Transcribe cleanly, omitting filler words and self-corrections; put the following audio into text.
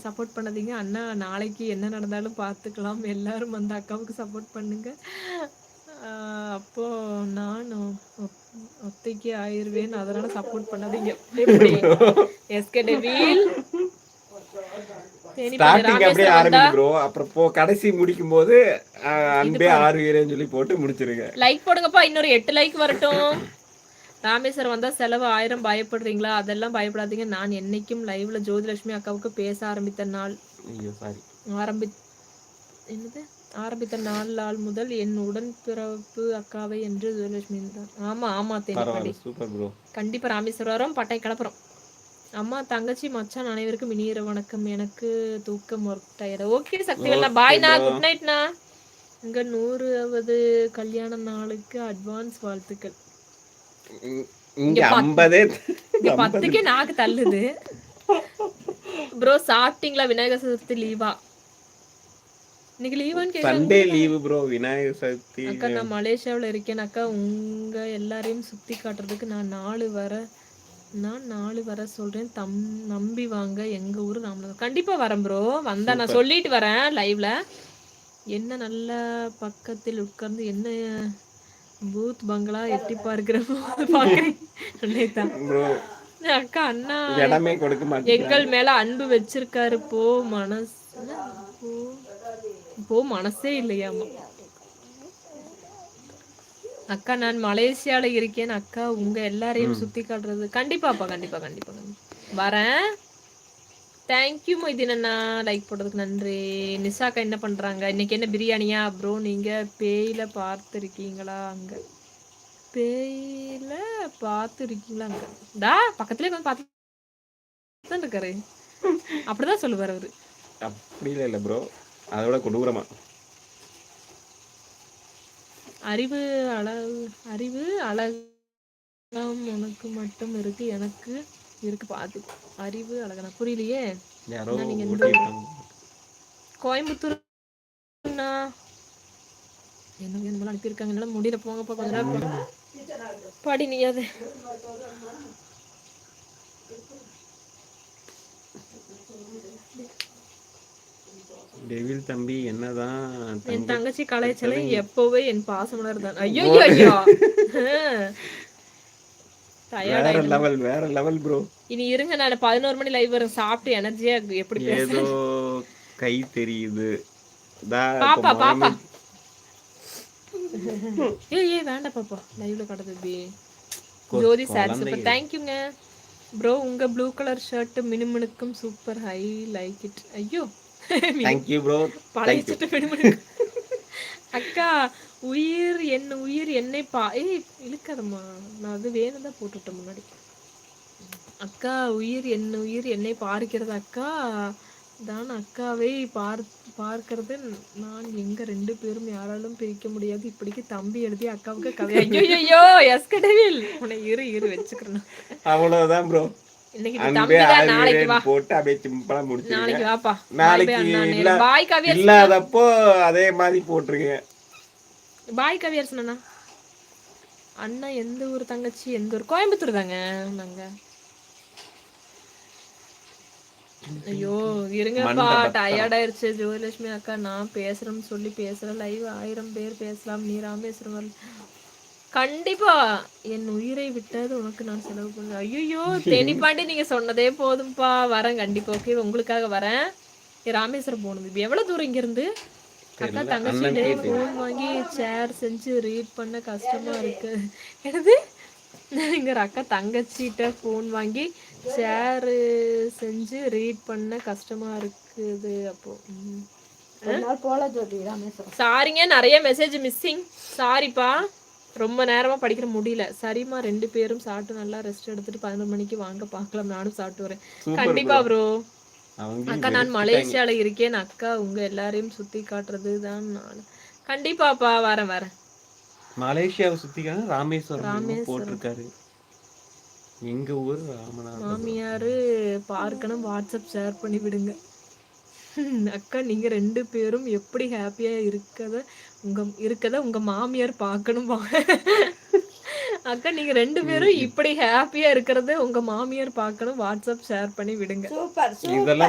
Support பண்ணாதீங்க அண்ணா. நாளைக்கு என்ன நடந்தாலும் பார்த்துக்கலாம். எல்லாரும் அந்த அக்காவுக்கு சப்போர்ட் பண்ணுங்க. அப்போ நான் ஒத்தைக்கு ஆயிருவேன். அதனால சப்போர்ட் பண்ணாதீங்க. எப்படி எஸ்கே டெவில் ஸ்டார்டிங் அப்படியே ஆரம்பிக்கு ப்ரோ. அப்புறம் கடைசி முடிக்கும் போது அன்பே ஆறுகிறேன்னு சொல்லி போட்டு முடிச்சிருங்க. லைக் போடுங்கப்பா. இன்னொரு 8 லைக் வரட்டும். ராமேஸ்வரம் வந்தா செலவு 1000 பயப்படுறீங்களா? அதெல்லாம் பயப்படாதீங்க. நான் என்னைக்கும் லைவ்ல ஜோதிலட்சுமி அக்காவுக்கு பேச ஆரம்பித்த நாள் ஆரம்பித்த நாள் முதல் என் உடன்பிறப்பு அக்காவை என்று ஜோதிலட்சுமி தான். ஆமா ஆமா தேனிப்படி. Super bro. கண்டிப்பா ராமேஸ்வரம் பட்டை கிளப்புறோம். அம்மா தங்கச்சி மச்சான் அனைவருக்கும் இனிய வணக்கம். எனக்கு தூக்கம் ஒர்க். ஓகே சக்திவேல்னா பாய்னா. குட் நைட்னா. இங்க 100வது கல்யாண நாளுக்கு அட்வான்ஸ் வாழ்த்துக்கள். இங்க 50 10க்கே நாக்கு தள்ளுது. ப்ரோ சாப்பிட்டீங்களா? விநாயகர் சதுர்த்தி லீவா? இன்னைக்கு லீவான்னு கேக்குறாங்க. Sunday leave bro. Vinayagar Chaturthi. அக்கா நான் மலேசியாவில் இருக்கேன் அக்கா. உங்க எல்லாரையும் சுத்தி காட்டுறதுக்கு நான் 4 வர சொல்றேன். நம்பி வாங்க. எங்க ஊரு ராமநாதபுரம். கண்டிப்பா வரேன் ப்ரோ. வந்தா நான் சொல்லிட்டு வரேன் லைவ்ல. என்ன நல்ல பக்கத்தில் உட்கார்ந்து என்ன பூத் பங்களா எட்டி பார்க்கிற அக்கா அண்ணா எங்கள் மேல அன்பு வச்சிருக்காரு. மனசே இல்லையாமா. அக்கா நான் மலேசியால இருக்கேன் அக்கா. உங்க எல்லாரையும் சுத்தி காட்டுறது. கண்டிப்பாப்பா கண்டிப்பா கண்டிப்பா வரேன். தேங்க்யூ மொய்தீனண்ணா. லைக் போட்டதுக்கு நன்றி. நிஷாக்கா என்ன பண்றாங்க? இன்னைக்கு என்ன பிரியாணியா ப்ரோ? நீங்க பேயில பார்த்துருக்கீங்களா? அங்க பேயில பார்த்துருக்கீங்களா? அங்க டா பக்கத்துலேயே வந்து பார்த்து இருக்காரு. அப்படிதான் சொல்லுவார் அவரு. அப்படி இல்ல ப்ரோ. அதோட கொடூரமா அறிவு அழகம் உனக்கு மட்டும் இருக்கு. எனக்கு இருக்கு. பாத்து அறிவு அழகனா புரியலையே. நீங்க கோயம்புத்தூர் என்ன அனுப்பியிருக்காங்க. என்னால முடியல. போங்கப்பா கொஞ்ச நேரம் பாடி நீயாது. டெவில் தம்பி என்னதான் என் தங்கச்சி கலைச்சலை எப்பவே என் பாசமலர் தான். ஐயோ ஐயோ வேற லெவல் ப்ரோ. இனி இருங்க நான் 11 மணி லைவ் வரும். சாப்பிட்டு எனர்ஜியா எப்படி ஏதோ கை தெரியுது. பாப்பா ஏய் வேண்டாம் பாப்பா லைவ்ல கடது. Jothi sir super. தேங்க்யூங்க ப்ரோ. உங்க ப்ளூ கலர் ஷர்ட் மினுமினுக்கும் சூப்பர். I like it. ஐயோ தேங்க் யூ ப்ரோ. பழைய சட்டை மினுமினுக்கும். அக்கா உயிர் என்னை இழுக்காதம்மா. நான் அது வேணும் தான் போட்டுவிட்டேன் முன்னாடி. அக்கா உயிர் என்னை பார்க்கிறது. அக்கா தான் அக்காவை பார்க்கிறது. நான் எங்க 2 பேரும் யாராலும் பிரிக்க முடியாது. இப்படிக்கு தம்பி எழுதி அக்காவுக்கு கதை. ஐயோ எஸ்கே டெவில் உன்னை இரு வச்சுக்கிறேன். அவ்வளவுதான் ப்ரோ. இன்னைக்கு தம்பி தான். நாளைக்கு வா போட்டு அப்படியே சிம்பிளா முடிச்சு. நாளைக்கு வாப்பா. நாளைக்கு பாய் கவியர் இல்லாதப்போ அதே மாதிரி போட்டுருங்க. பாய் கவியர் சொன்னா அண்ணா எந்த ஊர்? தங்கச்சி எந்த ஊர்? கோயம்புத்தூர் தாங்க நாங்க. ஐயோ இருங்கப்பா டயர்ட் ஆயிருச்சு. ஜோதிலட்சுமி அக்கா நான் பேசுறேன்னு சொல்லி பேசுறேன். லைவ் 1000 பேர் பேசலாம். நீ ராமேஸ்வரம் கண்டிப்பா என் உயிரை விட்டது உனக்கு நான் செலவு பண்ண. ஐயோ தேனிப்பாண்டி நீங்க சொன்னதே போதும்பா. வரேன் கண்டிப்பா. ஓகே உங்களுக்காக வரேன். ராமேஸ்வரம் போகணும். இப்போ எவ்வளவு தூரம் இங்க இருந்து? அக்கா தங்கச்சி ஃபோன் வாங்கி ஷேர் செஞ்சு ரீட் பண்ண கஷ்டமா இருக்கு. என்னது இங்க அக்கா தங்கச்சிட்ட ஃபோன் வாங்கி ஷேர் செஞ்சு ரீட் பண்ண கஷ்டமா இருக்குது. அப்போ சாரிங்க நிறைய மெசேஜ் மிஸ்ஸிங். சாரிப்பா ரொம்ப நேரமா படிக்கிற முடியல. சரிம்மா 2 பேரும் சாப்பிட்டு நல்லா ரெஸ்ட் எடுத்துட்டு 11 மணிக்கு வாங்க பார்க்கலாம். நானும் சாப்பிட்டு வரேன். கண்டிப்பா ப்ரோ. அக்கா நான் மலேசியால இருக்கேன் அக்கா. உங்க எல்லாரையும் சுத்தி காட்டுறது தான் நான். கண்டிப்பாப்பா வரேன். மலேசியாவை சுத்தி ராமேஸ்வரம் போட்டிருக்காரு. எங்க ஊர் ராமநாதபுரம். மாமியாரு பார்க்கணும். வாட்ஸ்அப் ஷேர் பண்ணி விடுங்க. அக்கா நீங்க 2 பேரும் எப்படி ஹாப்பியா இருக்கத உங்க மாமியார் பார்க்கணும். அக்கா நீங்க 2 பேரும் இப்படி ஹாப்பியா இருக்கிறது உங்க மாமியார் பார்க்கணும். வாட்ஸ்அப் ஷேர் பண்ணி விடுங்க. இதெல்லாம்